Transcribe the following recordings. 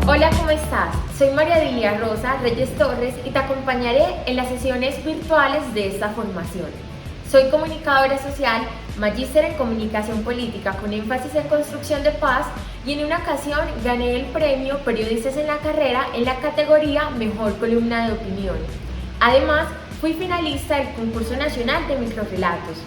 Hola, ¿cómo estás? Soy María Dilia Rosa Reyes Torres y te acompañaré en las sesiones virtuales de esta formación. Soy comunicadora social, magíster en comunicación política con énfasis en construcción de paz y en una ocasión gané el premio Periodistas en la Carrera en la categoría Mejor Columna de Opinión. Además, fui finalista del Concurso Nacional de Microrrelatos.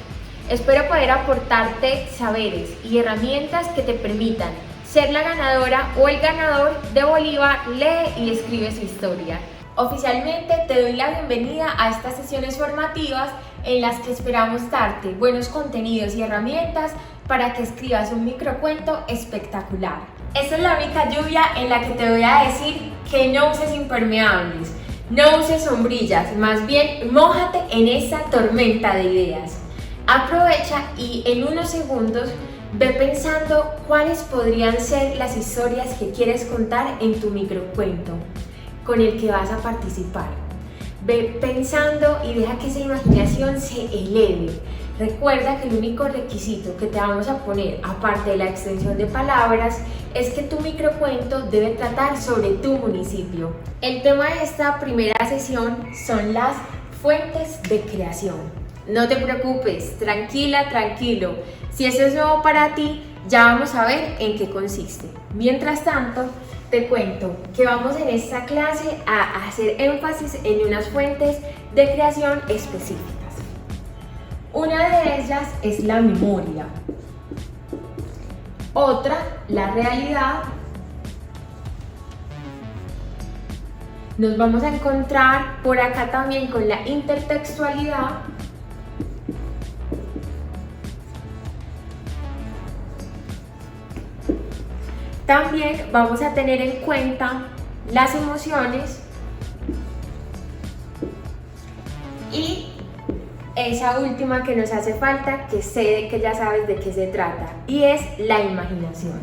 Espero poder aportarte saberes y herramientas que te permitan ser la ganadora o el ganador de Bolívar lee y escribe su historia. Oficialmente te doy la bienvenida a estas sesiones formativas en las que esperamos darte buenos contenidos y herramientas para que escribas un microcuento espectacular. Esta es la única lluvia en la que te voy a decir que no uses impermeables, no uses sombrillas, más bien mójate en esa tormenta de ideas. Aprovecha y en unos segundos ve pensando cuáles podrían ser las historias que quieres contar en tu microcuento con el que vas a participar. Ve pensando y deja que esa imaginación se eleve. Recuerda que el único requisito que te vamos a poner, aparte de la extensión de palabras, es que tu microcuento debe tratar sobre tu municipio. El tema de esta primera sesión son las fuentes de creación. No te preocupes, tranquila, tranquilo. Si esto es nuevo para ti, ya vamos a ver en qué consiste. Mientras tanto, te cuento que vamos en esta clase a hacer énfasis en unas fuentes de creación específicas. Una de ellas es la memoria. Otra, la realidad. Nos vamos a encontrar por acá también con la intertextualidad. También vamos a tener en cuenta las emociones y esa última que nos hace falta, que sé que ya sabes de qué se trata, y es la imaginación.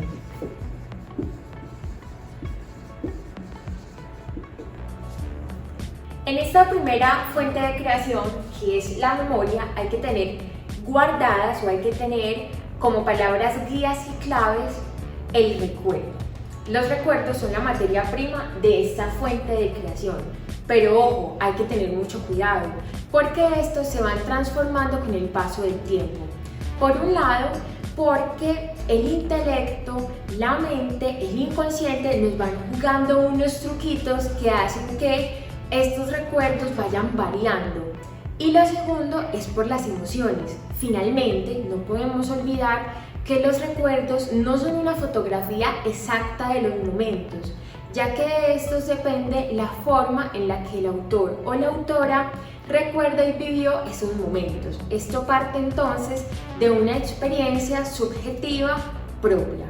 En esta primera fuente de creación, que es la memoria, hay que tener guardadas o hay que tener como palabras guías y claves el recuerdo. Los recuerdos son la materia prima de esta fuente de creación, pero ojo, hay que tener mucho cuidado porque estos se van transformando con el paso del tiempo. Por un lado, porque el intelecto, la mente, el inconsciente nos van jugando unos truquitos que hacen que estos recuerdos vayan variando. Y lo segundo es por las emociones. Finalmente, no podemos olvidar que los recuerdos no son una fotografía exacta de los momentos, ya que de estos depende la forma en la que el autor o la autora recuerda y vivió esos momentos. Esto parte entonces de una experiencia subjetiva propia.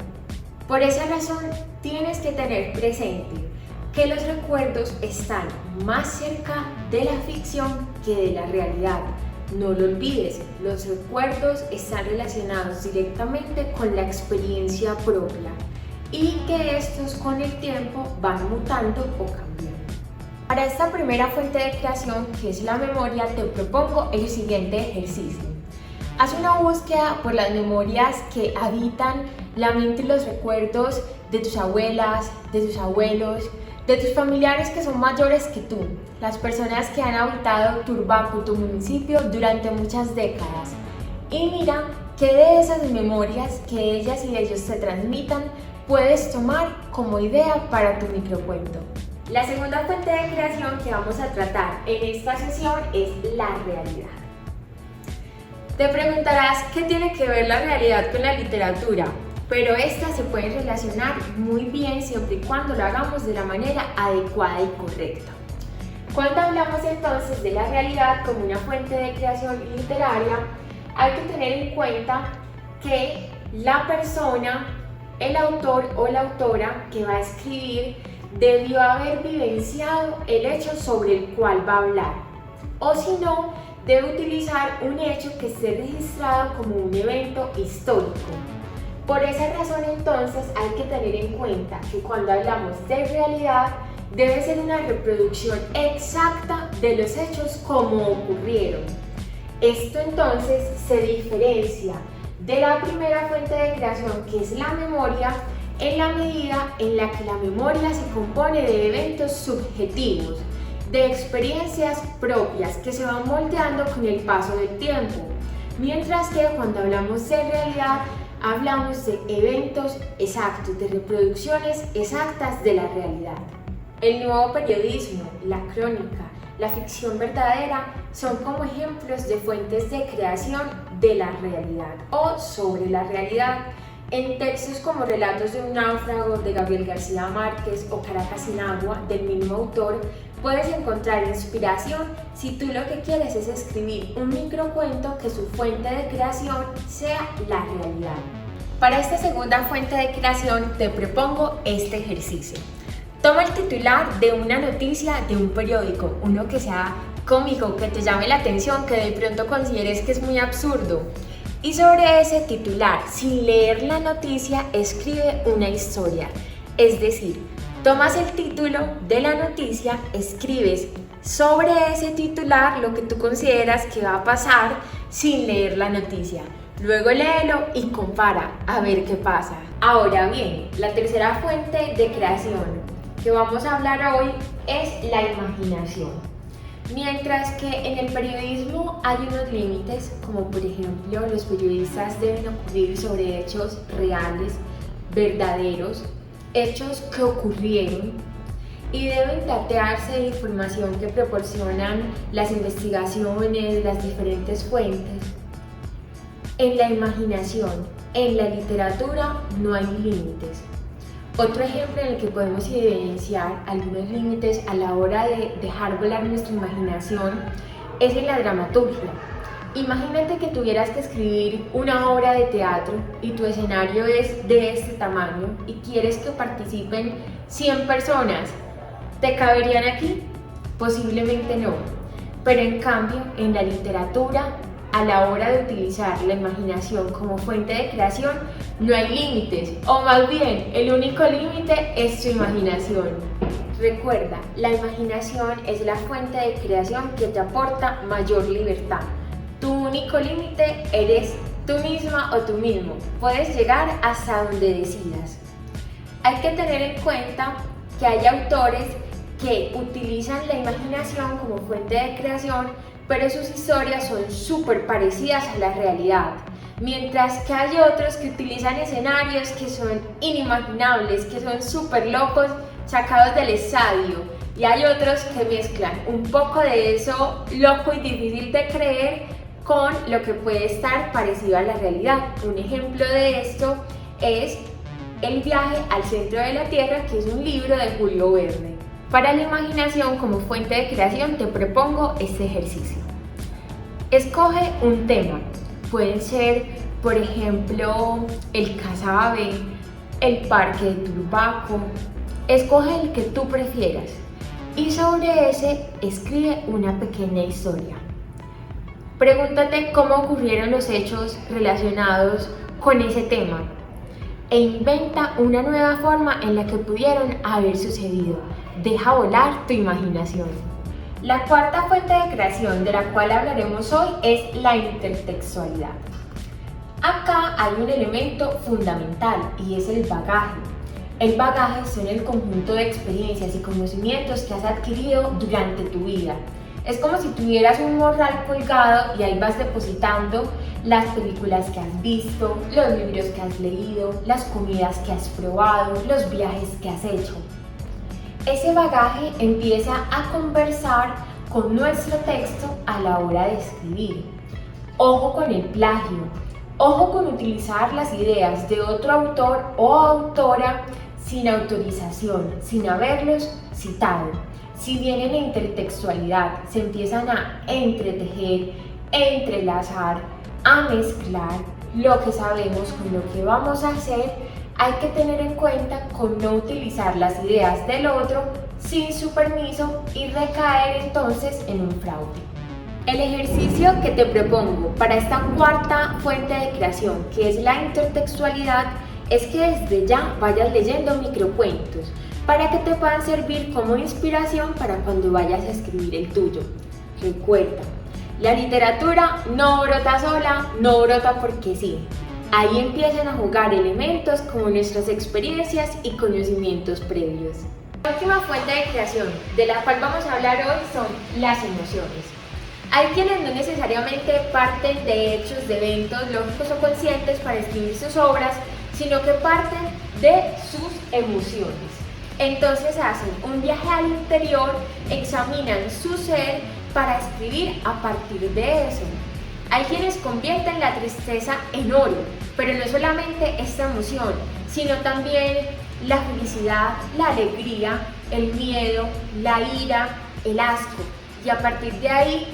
Por esa razón, tienes que tener presente que los recuerdos están más cerca de la ficción que de la realidad. No lo olvides, los recuerdos están relacionados directamente con la experiencia propia y que estos con el tiempo van mutando o cambiando. Para esta primera fuente de creación, que es la memoria, te propongo el siguiente ejercicio. Haz una búsqueda por las memorias que habitan la mente y los recuerdos de tus abuelas, de tus abuelos, de tus familiares que son mayores que tú, las personas que han habitado Turbaco, tu municipio, durante muchas décadas. Y mira qué de esas memorias que ellas y ellos te transmitan puedes tomar como idea para tu microcuento. La segunda fuente de creación que vamos a tratar en esta sesión es la realidad. Te preguntarás qué tiene que ver la realidad con la literatura. Pero estas se pueden relacionar muy bien siempre y cuando lo hagamos de la manera adecuada y correcta. Cuando hablamos entonces de la realidad como una fuente de creación literaria, hay que tener en cuenta que la persona, el autor o la autora que va a escribir debió haber vivenciado el hecho sobre el cual va a hablar, o si no, debe utilizar un hecho que esté registrado como un evento histórico. Por esa razón entonces hay que tener en cuenta que cuando hablamos de realidad debe ser una reproducción exacta de los hechos como ocurrieron. Esto entonces se diferencia de la primera fuente de creación, que es la memoria, en la medida en la que la memoria se compone de eventos subjetivos, de experiencias propias que se van moldeando con el paso del tiempo, mientras que cuando hablamos de realidad, hablamos de eventos exactos, de reproducciones exactas de la realidad. El nuevo periodismo, la crónica, la ficción verdadera son como ejemplos de fuentes de creación de la realidad o sobre la realidad. En textos como Relatos de un náufrago de Gabriel García Márquez o Caracas sin agua del mismo autor, puedes encontrar inspiración si tú lo que quieres es escribir un microcuento que su fuente de creación sea la realidad. Para esta segunda fuente de creación te propongo este ejercicio. Toma el titular de una noticia de un periódico, uno que sea cómico, que te llame la atención, que de pronto consideres que es muy absurdo. Y sobre ese titular, sin leer la noticia, escribe una historia. Es decir, tomas el título de la noticia, escribes sobre ese titular lo que tú consideras que va a pasar sin leer la noticia. Luego léelo y compara a ver qué pasa. Ahora bien, la tercera fuente de creación que vamos a hablar hoy es la imaginación. Mientras que en el periodismo hay unos límites, como por ejemplo los periodistas deben ocurrir sobre hechos reales, verdaderos, hechos que ocurrieron y deben datearse de información que proporcionan las investigaciones, las diferentes fuentes. En la imaginación, en la literatura no hay límites. Otro ejemplo en el que podemos evidenciar algunos límites a la hora de dejar volar nuestra imaginación es en la dramaturgia. Imagínate que tuvieras que escribir una obra de teatro y tu escenario es de este tamaño y quieres que participen 100 personas. ¿Te caberían aquí? Posiblemente no. Pero en cambio, en la literatura, a la hora de utilizar la imaginación como fuente de creación, no hay límites, o más bien, el único límite es tu imaginación. Recuerda, la imaginación es la fuente de creación que te aporta mayor libertad. Tu único límite eres tú misma o tú mismo. Puedes llegar hasta donde decidas. Hay que tener en cuenta que hay autores que utilizan la imaginación como fuente de creación, pero sus historias son súper parecidas a la realidad, mientras que hay otros que utilizan escenarios que son inimaginables, que son súper locos, sacados del estadio, y hay otros que mezclan un poco de eso loco y difícil de creer con lo que puede estar parecido a la realidad. Un ejemplo de esto es El viaje al centro de la Tierra, que es un libro de Julio Verne. Para la imaginación como fuente de creación te propongo este ejercicio. Escoge un tema. Pueden ser, por ejemplo, el Casabe, el Parque de Turbaco. Escoge el que tú prefieras y sobre ese escribe una pequeña historia. Pregúntate cómo ocurrieron los hechos relacionados con ese tema e inventa una nueva forma en la que pudieron haber sucedido. Deja volar tu imaginación. La cuarta fuente de creación de la cual hablaremos hoy es la intertextualidad. Acá hay un elemento fundamental y es el bagaje. El bagaje son el conjunto de experiencias y conocimientos que has adquirido durante tu vida. Es como si tuvieras un morral colgado y ahí vas depositando las películas que has visto, los libros que has leído, las comidas que has probado, los viajes que has hecho. Ese bagaje empieza a conversar con nuestro texto a la hora de escribir. Ojo con el plagio, ojo con utilizar las ideas de otro autor o autora sin autorización, sin haberlos citado. Si bien en la intertextualidad se empiezan a entretejer, entrelazar, a mezclar lo que sabemos con lo que vamos a hacer, hay que tener en cuenta con no utilizar las ideas del otro sin su permiso y recaer entonces en un fraude. El ejercicio que te propongo para esta cuarta fuente de creación, que es la intertextualidad, es que desde ya vayas leyendo microcuentos para que te puedan servir como inspiración para cuando vayas a escribir el tuyo. Recuerda, la literatura no brota sola, no brota porque sí. Ahí empiezan a jugar elementos como nuestras experiencias y conocimientos previos. La última fuente de creación de la cual vamos a hablar hoy son las emociones. Hay quienes no necesariamente parten de hechos, de eventos lógicos o conscientes para escribir sus obras, sino que parten de sus emociones. Entonces hacen un viaje al interior, examinan su ser para escribir a partir de eso. Hay quienes convierten la tristeza en oro, pero no solamente esta emoción, sino también la felicidad, la alegría, el miedo, la ira, el asco. Y a partir de ahí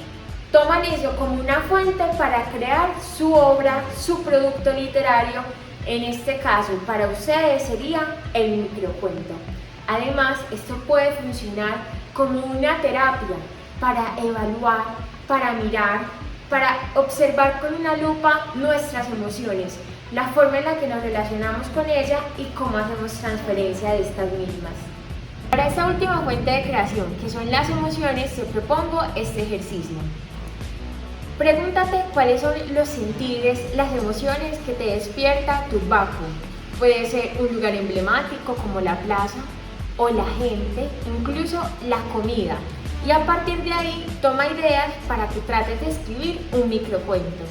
toman eso como una fuente para crear su obra, su producto literario. En este caso, para ustedes sería el microcuento. Además, esto puede funcionar como una terapia para evaluar, para mirar, para observar con una lupa nuestras emociones, la forma en la que nos relacionamos con ella y cómo hacemos transferencia de estas mismas. Para esta última fuente de creación, que son las emociones, te propongo este ejercicio. Pregúntate cuáles son los sentires, las emociones que te despierta tu Baku. Puede ser un lugar emblemático como la plaza o la gente, incluso la comida. Y a partir de ahí, toma ideas para que trates de escribir un microcuento.